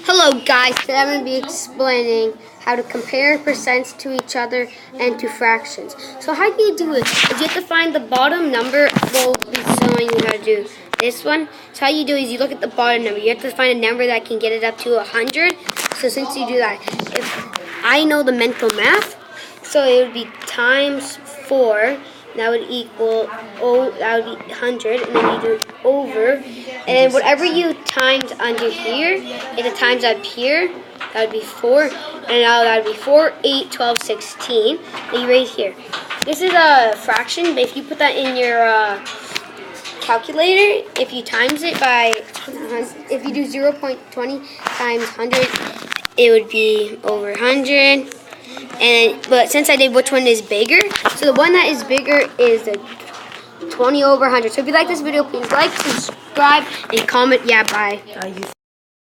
Hello guys, today I'm going to be explaining how to compare percents to each other and to fractions. So how do you do it? Is you have to find the bottom number. We'll be showing you how to do this one. So how you do is you look at the bottom number. You have to find a number that can get it up to 100. So since you do that, if I know the mental math, so it would be times 4. That would equal, that would be 100, and then you do it over, and then whatever you times under here, if it times up here, that would be 4, and now that would be 4, 8, 12, 16, and you right here. This is a fraction, but if you put that in your calculator, if you times it by, if you do 0.20 times 100, it would be over 100. But since I did which one is bigger, so the one that is bigger is the 20 over 100. So if you like this video, please like, subscribe, and comment. Yeah, bye.